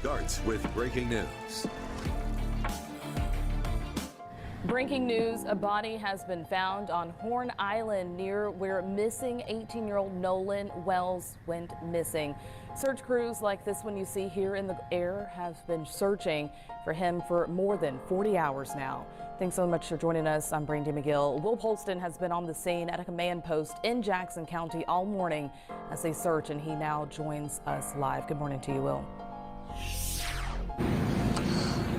starts with breaking news. Breaking news, a body has been found on Horn Island near where missing 18-year-old Nolan Wells went missing. Search crews like this one you see here in the air have been searching for him for more than 40 hours now. Thanks so much for joining us. I'm Brandy McGill. Will Polston has been on the scene at a command post in Jackson County all morning as they search, and he now joins us live. Good morning to you, Will.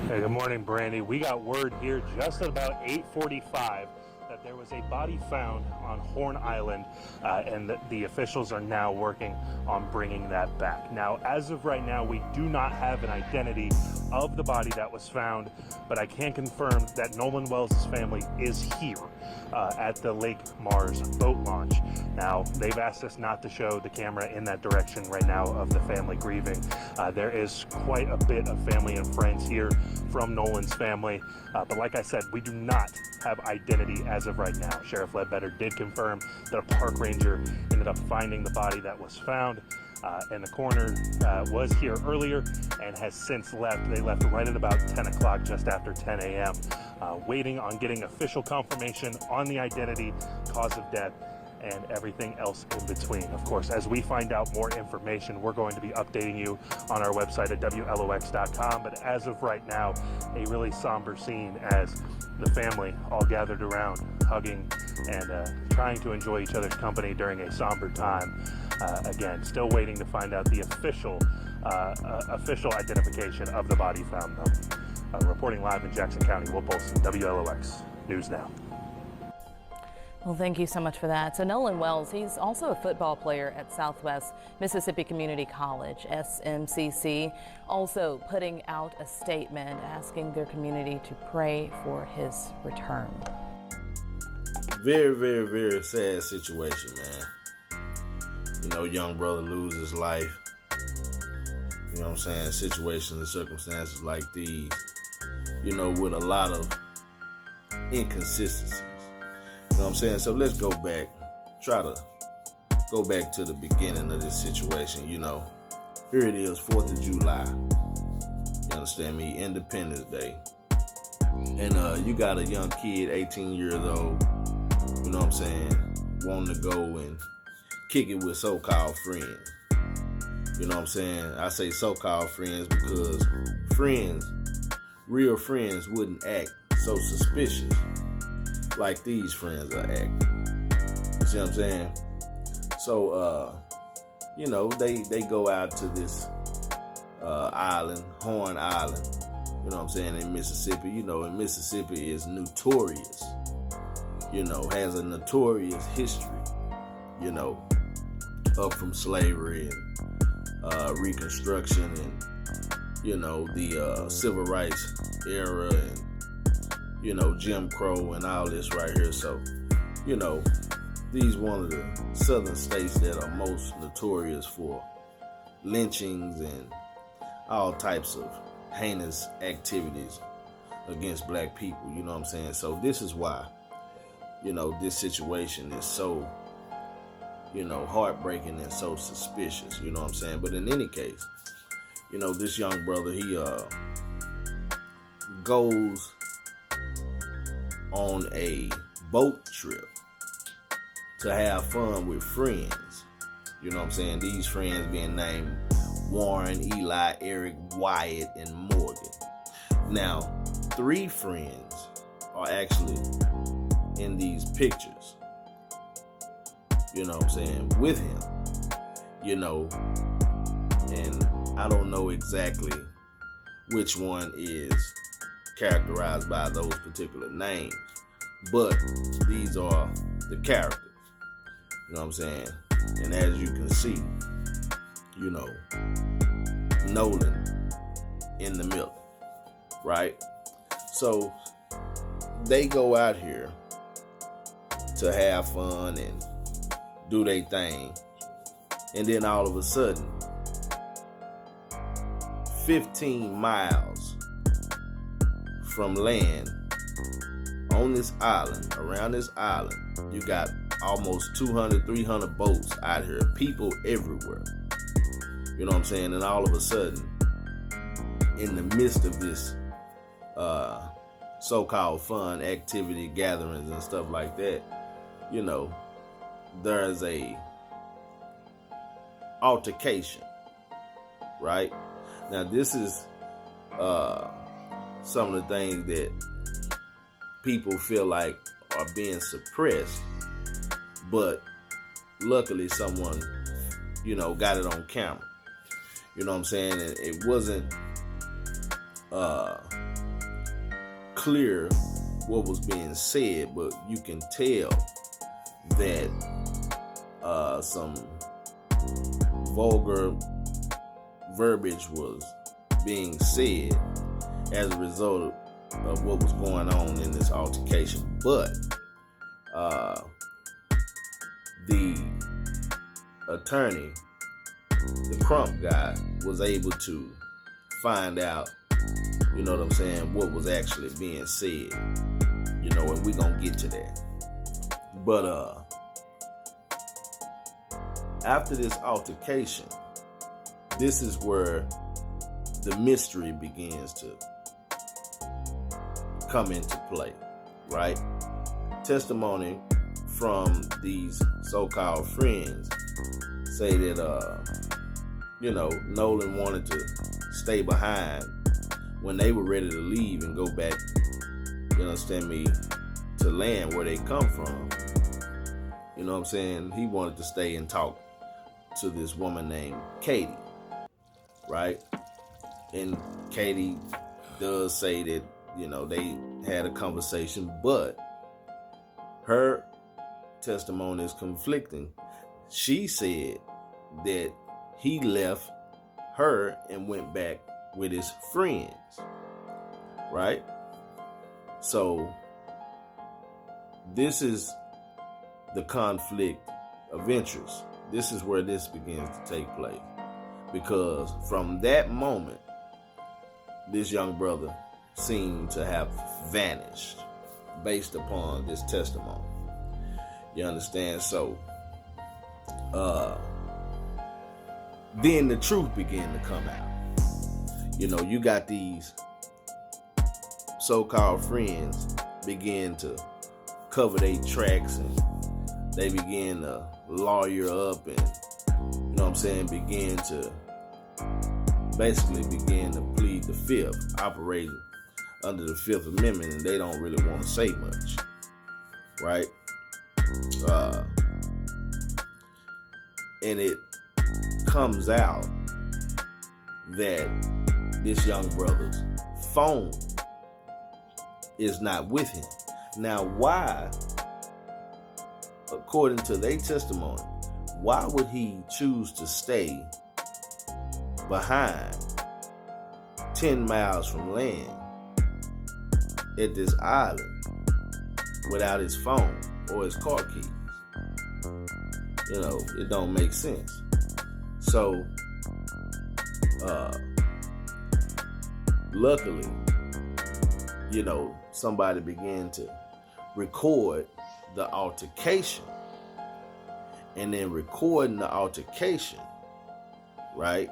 Hey, good morning, Brandy. We got word here just at about 8:45 that there was a body found on Horn Island, and the officials are now working on bringing that back. Now, as of right now, we do not have an identity of the body that was found, but I can confirm that Nolan Wells' family is here at the Lake Mars boat launch. Now, they've asked us not to show the camera in that direction right now of the family grieving. There is quite a bit of family and friends here from Nolan's family, but like I said, we do not have identity as of right now. Sheriff Ledbetter did confirm that a park ranger ended up finding the body that was found, and the coroner was here earlier and has since left. They left right at about 10 o'clock, just after 10 a.m., waiting on getting official confirmation on the identity, cause of death, and everything else in between. Of course, as we find out more information, we're going to be updating you on our website at WLOX.com. But as of right now, a really somber scene as the family all gathered around, hugging and trying to enjoy each other's company during a somber time. Again, still waiting to find out the official identification of the body found, though. Reporting live in Jackson County, Will Polston, WLOX News Now. Well, thank you so much for that. So Nolan Wells, he's also a football player at Southwest Mississippi Community College, SMCC, also putting out a statement asking their community to pray for his return. Very, very, very sad situation, man. You know, young brother loses his life. You know what I'm saying? Situations and circumstances like these, you know, with a lot of inconsistencies. You know what I'm saying? So let's go back, try to go back to the beginning of this situation. You know, here it is, 4th of July. You understand me? Independence Day. And you got a young kid, 18 years old, you know what I'm saying, wanting to go and kick it with so-called friends. You know what I'm saying? I say so-called friends because friends, real friends, wouldn't act so suspicious like these friends are acting. You see what I'm saying? So, you know, they go out to this island, Horn Island, you know what I'm saying, in Mississippi. You know, and Mississippi is notorious, you know, has a notorious history, you know, up from slavery and Reconstruction and, you know, the Civil Rights era and, you know, Jim Crow and all this right here. So, you know, these one of the southern states that are most notorious for lynchings and all types of heinous activities against black people, you know what I'm saying? So this is why, you know, this situation is so, you know, heartbreaking and so suspicious, you know what I'm saying? But in any case, you know, this young brother, he goes on a boat trip to have fun with friends. You know what I'm saying? These friends being named Warren, Eli, Eric, Wyatt, and Morgan. Now, 3 friends are actually in these pictures. You know what I'm saying? With him. You know, and I don't know exactly which one is characterized by those particular names, but these are the characters, you know what I'm saying? And as you can see, you know, Nolan in the middle, right? So they go out here to have fun and do their thing, and then all of a sudden, 15 miles from land on this island, around this island, you got almost 200, 300 boats out here, people everywhere. You know what I'm saying? And all of a sudden, in the midst of this so-called fun activity, gatherings and stuff like that, you know, there's a altercation, right? Now this is some of the things that people feel like are being suppressed, but luckily someone, you know, got it on camera. You know what I'm saying? And it wasn't clear what was being said, but you can tell that some vulgar verbiage was being said as a result of what was going on in this altercation. But the attorney, the Crump guy, was able to find out, you know what I'm saying, what was actually being said, you know, and we're gonna get to that. But after this altercation, this is where the mystery begins to come into play, right? Testimony from these so-called friends say that you know, Nolan wanted to stay behind when they were ready to leave and go back, you understand me, to land where they come from. You know what I'm saying? He wanted to stay and talk to this woman named Katie, right? And Katie does say that, you know, they had a conversation, but her testimony is conflicting. She said that he left her and went back with his friends, right? So this is the conflict of interest. This is where this begins to take place, because from that moment, this young brother seemed to have vanished based upon this testimony. You understand? So then the truth began to come out. You know, you got these so-called friends begin to cover their tracks, and they begin to lawyer up, and, you know what I'm saying, begin to plead the fifth, operating under the Fifth Amendment, and they don't really want to say much, right? And it comes out that this young brother's phone is not with him. Now, why, according to their testimony, why would he choose to stay behind 10 miles from land at this island without his phone or his car keys? You know, it don't make sense. So, luckily, you know, somebody began to record the altercation, and then recording the altercation, right?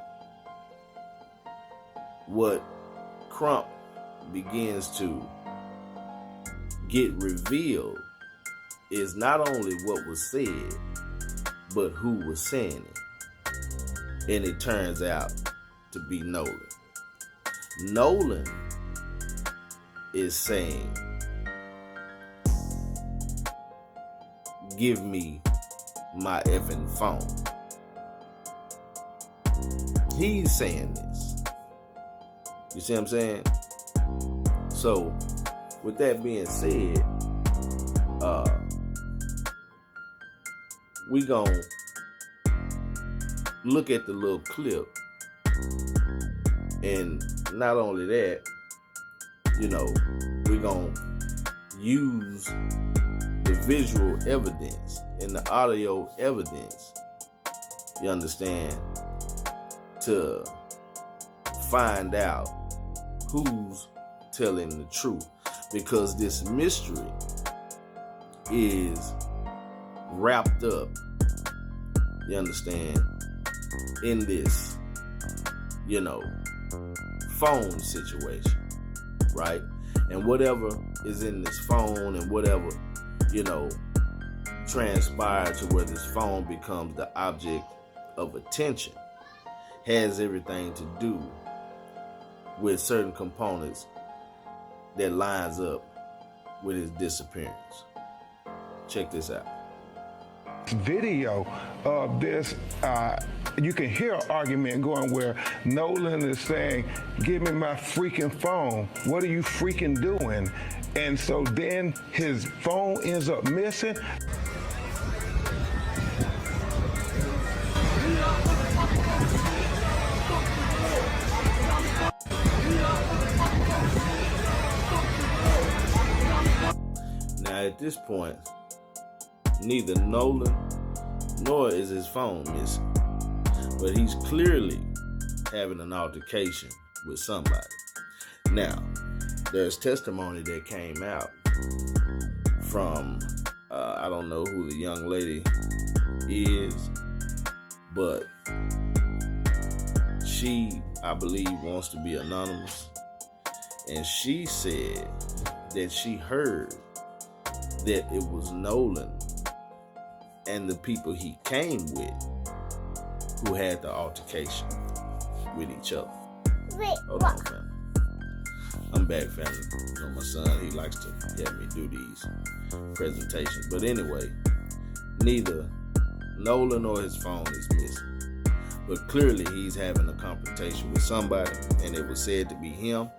What Crump begins to get revealed is not only what was said, but who was saying it. And it turns out to be Nolan. Nolan is saying, give me my effing phone. He's saying this. You see what I'm saying? So, with that being said, we gonna look at the little clip, and not only that, you know, we gonna use the visual evidence and the audio evidence, you understand, to find out who's telling the truth, because this mystery is wrapped up, you understand, in this, you know, phone situation, right? And whatever is in this phone and whatever, transpired to where this phone becomes the object of attention has everything to do with certain components that lines up with his disappearance. Check this out. Video of this, you can hear an argument going where Nolan is saying, "Give me my freaking phone. What are you freaking doing?" And so then his phone ends up missing. Now at this point, neither Nolan nor is his phone missing, but he's clearly having an altercation with somebody. Now, there's testimony that came out from, I don't know who the young lady is, but she, I believe, wants to be anonymous. And she said that she heard that it was Nolan and the people he came with who had the altercation with each other. Hold on, family. I'm back, family. My son, he likes to help me do these presentations. But anyway, neither Nolan or his phone is missing. But clearly he's having a confrontation with somebody, and it was said to be him,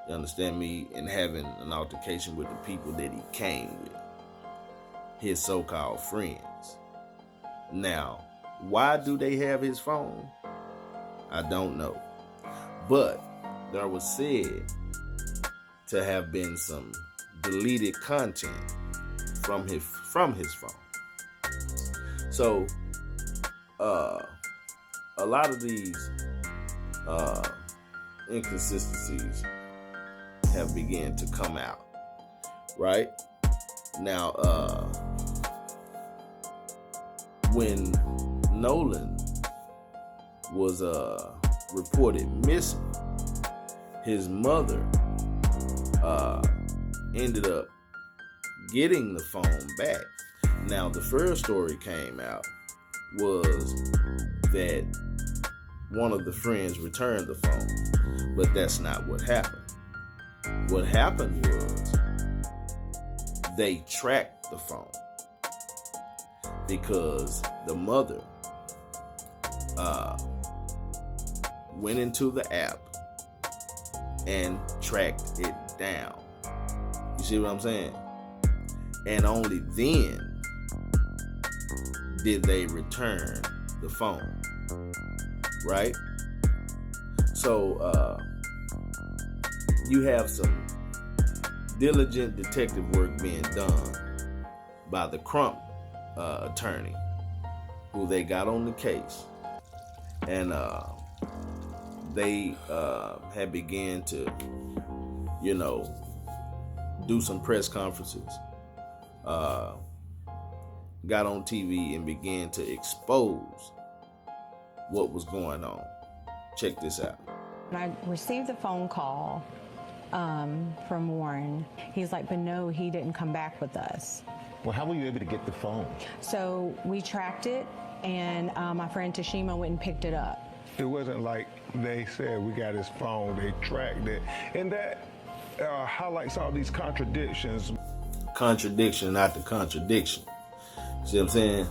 you understand me, and having an altercation with the people that he came with, his so-called friends. Now, why do they have his phone? I don't know. But there was said to have been some deleted content from his phone. So, a lot of these inconsistencies have begun to come out, right? Now, when Nolan was reported missing, his mother ended up getting the phone back. Now, the first story came out was that one of the friends returned the phone, but that's not what happened. What happened was they tracked the phone because the mother went into the app and tracked it down. You see what I'm saying? And only then did they return the phone, right? So you have some diligent detective work being done by the Crump attorney, who they got on the case, and they had began to, do some press conferences, got on TV and began to expose what was going on. Check this out. I received a phone call from Warren. He's like, but no, he didn't come back with us. Well, how were you able to get the phone? So we tracked it, and my friend Tashima went and picked it up. It wasn't like they said we got his phone, they tracked it. And that highlights all these contradictions. Contradiction after contradiction. See what I'm saying?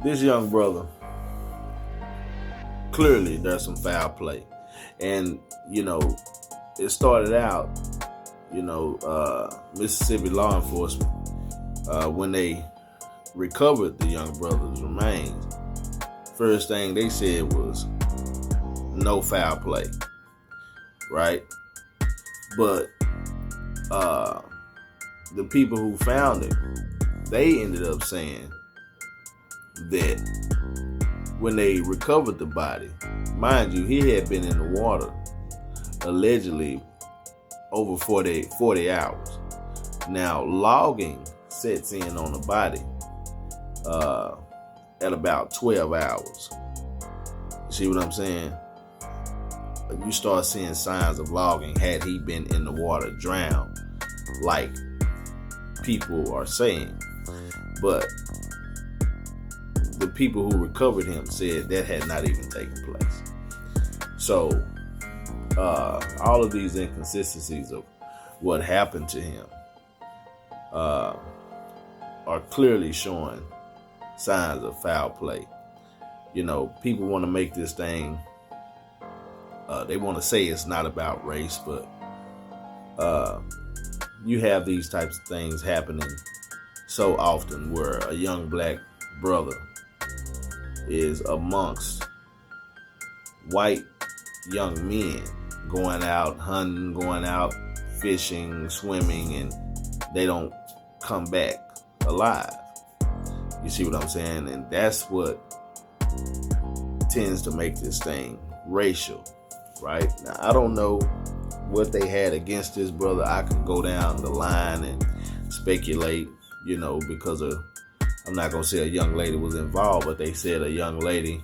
This young brother, clearly there's some foul play. And, it started out, Mississippi law enforcement, when they recovered the young brother's remains, first thing they said was no foul play, right? But the people who found it, they ended up saying that when they recovered the body, mind you, he had been in the water allegedly over 40 hours. Now, logging sets in on the body at about 12 hours. You see what I'm saying? you start seeing signs of logging. Had he been in the water drowned, like people are saying. But the people who recovered him said that had not even taken place. So all of these inconsistencies of what happened to him are clearly showing signs of foul play. You know, people want to make this thing, they want to say it's not about race, but you have these types of things happening so often where a young black brother is amongst white young men going out hunting, going out fishing, swimming, and they don't come back alive. You see what I'm saying? And that's what tends to make this thing racial, right? Now, I don't know what they had against this brother. I could go down the line and speculate, you know, because I'm not going to say a young lady was involved, but they said a young lady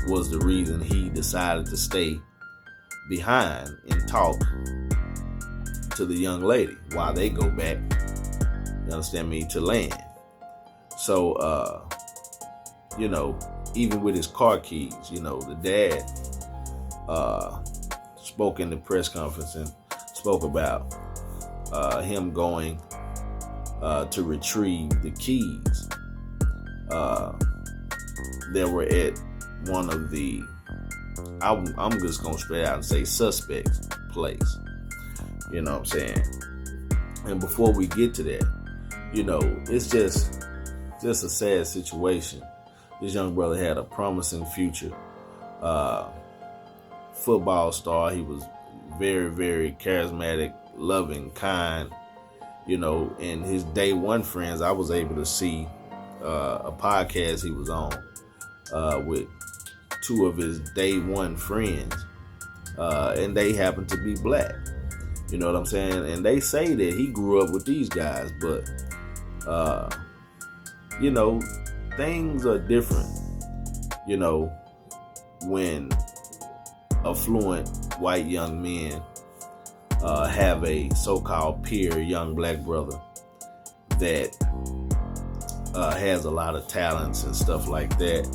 was the reason he decided to stay behind and talk to the young lady while they go back, you understand me, to land. So, you know, even with his car keys, you know, the dad spoke in the press conference and spoke about him going to retrieve the keys that were at one of the, I'm just gonna straight out and say suspects' place. You know what I'm saying? And before we get to that, you know, it's just a sad situation. This young brother had a promising future. Football star. He was very, very charismatic, loving, kind. You know, and his day one friends, I was able to see a podcast he was on with two of his day one friends, and they happen to be black. You know what I'm saying? And they say that he grew up with these guys, but you know, things are different, you know, when affluent white young men have a so-called peer young black brother that has a lot of talents and stuff like that,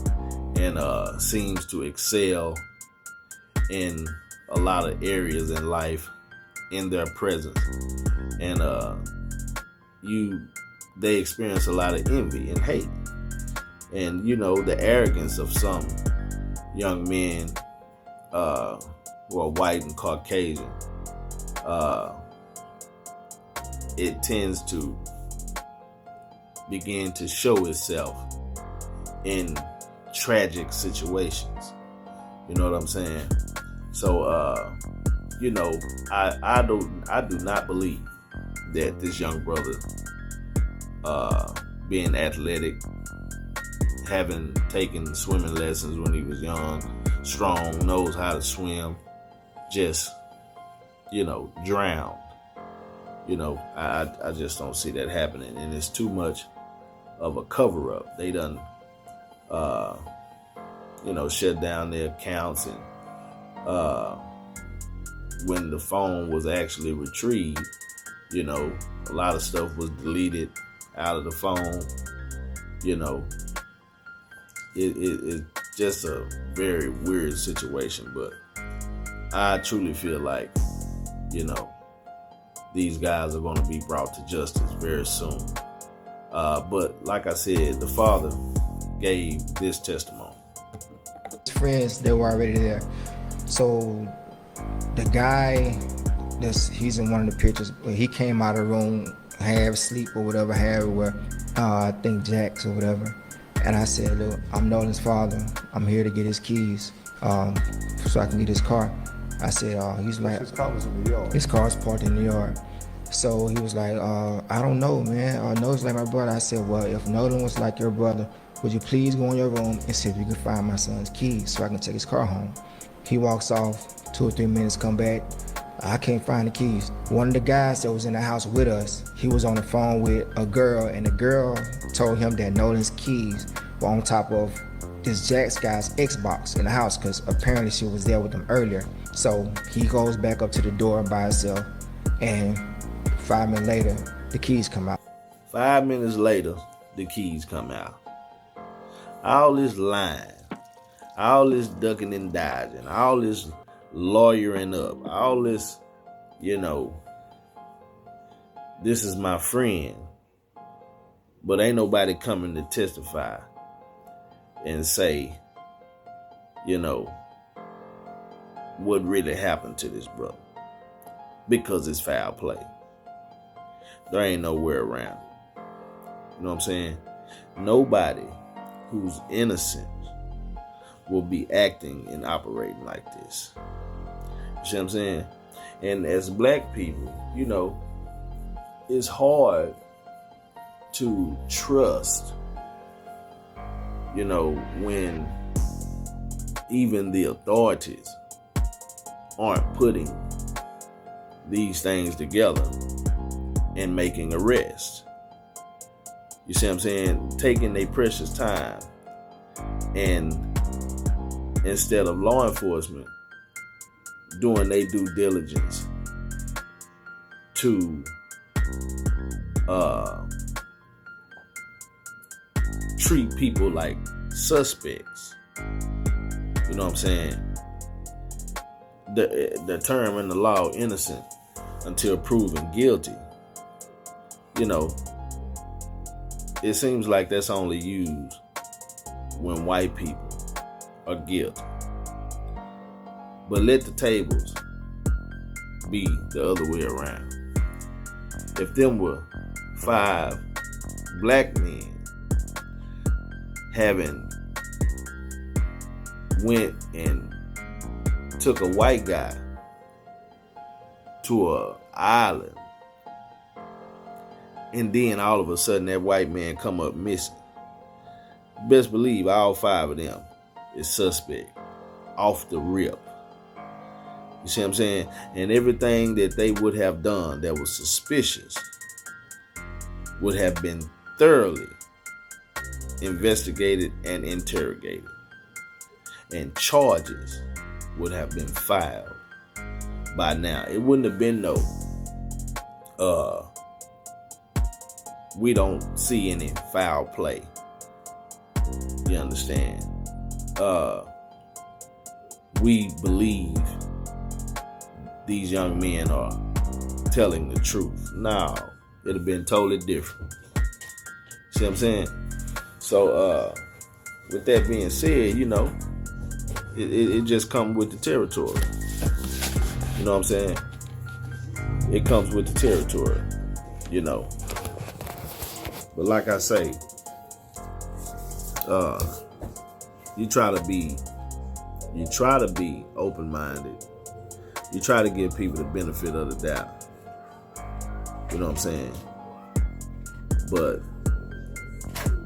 and seems to excel in a lot of areas in life in their presence, and they experience a lot of envy and hate, and you know, the arrogance of some young men who are white and Caucasian. It tends to begin to show itself in tragic situations. You know what I'm saying? So, you know, I do not believe that this young brother, being athletic, having taken swimming lessons when he was young, strong, knows how to swim, just, you know, drowned. You know, I just don't see that happening, and it's too much of a cover-up. They done, you know, shut down their accounts, and when the phone was actually retrieved, you know, a lot of stuff was deleted out of the phone. You know, it's just a very weird situation, but I truly feel like, you know, these guys are going to be brought to justice very soon. But like I said, the father gave this testimony. His friends, they were already there. So the guy, he's in one of the pictures, he came out of the room, half asleep or whatever, I think Jack's or whatever. And I said, look, I'm Nolan's father. I'm here to get his keys so I can get his car. I said, he's like, his car was in the yard. His car's parked in the yard. So he was like, I don't know, man. Nolan's like my brother. I said, well, if Nolan was like your brother, would you please go in your room and see if you can find my son's keys so I can take his car home? He walks off, 2 or 3 minutes, come back. I can't find the keys. One of the guys that was in the house with us, he was on the phone with a girl, and the girl told him that Nolan's keys were on top of this Jack's guy's Xbox in the house, because apparently she was there with him earlier. So he goes back up to the door by himself, and 5 minutes later, the keys come out. 5 minutes later, the keys come out. All this lying, all this ducking and dodging, all this lawyering up, all this, this is my friend. But ain't nobody coming to testify and say, what really happened to this brother. Because it's foul play. There ain't nowhere around it. You know what I'm saying? Nobody who's innocent will be acting and operating like this. You see what I'm saying? And as black people, it's hard to trust, when even the authorities aren't putting these things together and making arrests. You see what I'm saying? Taking their precious time, and instead of law enforcement doing their due diligence to treat people like suspects. You know what I'm saying? The term in the law, innocent until proven guilty. It seems like that's only used when white people are guilty. But let the tables be the other way around. If them were 5 black men having went and took a white guy to an island, and then all of a sudden that white man come up missing, best believe all 5 of them is suspect off the rip. You see what I'm saying? And everything that they would have done that was suspicious would have been thoroughly investigated and interrogated. And charges would have been filed by now. It wouldn't have been no, we don't see any foul play. You understand? We believe these young men are telling the truth. No, it'd have been totally different. See what I'm saying? So, with that being said, it just comes with the territory. You know what I'm saying? It comes with the territory, But like I say, you try to be open-minded. You try to give people the benefit of the doubt. You know what I'm saying? But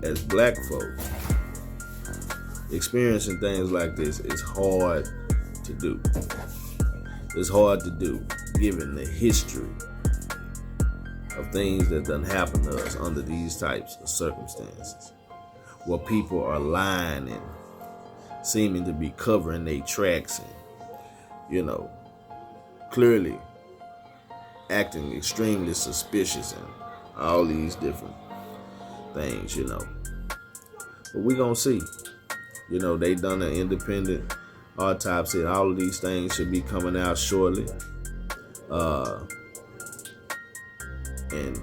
as black folks, experiencing things like this is hard to do. It's hard to do given the history of things that done happen to us under these types of circumstances, where people are lying and seeming to be covering their tracks and, clearly acting extremely suspicious and all these different things, But we gonna see. They done an independent autopsy. All of these things should be coming out shortly. And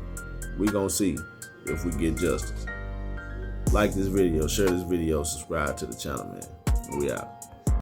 we gonna see if we get justice. Like this video, share this video, subscribe to the channel, man. We out.